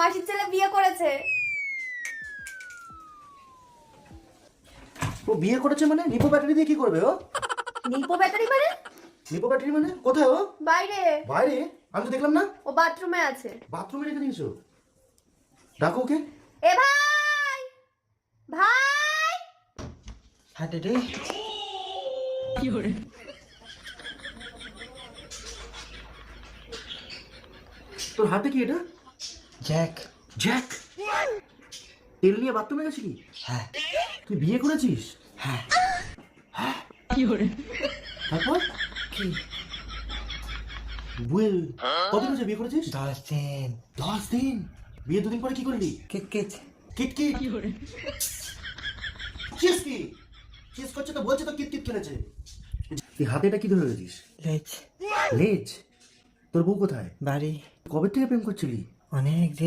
মাসির ছেলে বিয়ে করেছে। ও বিয়ে করেছে মানে নিপো ব্যাটারি দিয়ে কি করবে ও? নিপো ব্যাটারি মানে? নিপো ব্যাটারি মানে কোথায় ও? বাইরে। বাইরে? আমি তো দেখলাম না। ও বাথরুমে আছে। বাথরুমে রেখে দিয়েছো? ডাকো ওকে। এ ভাই, ভাই। হাতে রে কি হরে তোর হাতে কি এটা? জ্যাক। জ্যাক? তেল নিয়ে বাথরুমে গেছি কি? হ্যাঁ তুই বিয়ে করেছিস? হ্যাঁ কি হরে? তারপর কি বুয়ে কতদিন হয়েছে বিয়ে করেছিস? 10 দিন 10 দিন। বিয়ে 2 দিন পরে কি করলি? কিট কিটকিট কি হরে? চিজ কি? চিজ করছে তো বলছে তো কিটকিট খেলেছে। তুই হাতে এটা কি ধরে রেখেছিস? লেজ লেজ? তোর বউ কোথায়? বাড়ি কবে থেকে প্রেম করছিলি? অনেক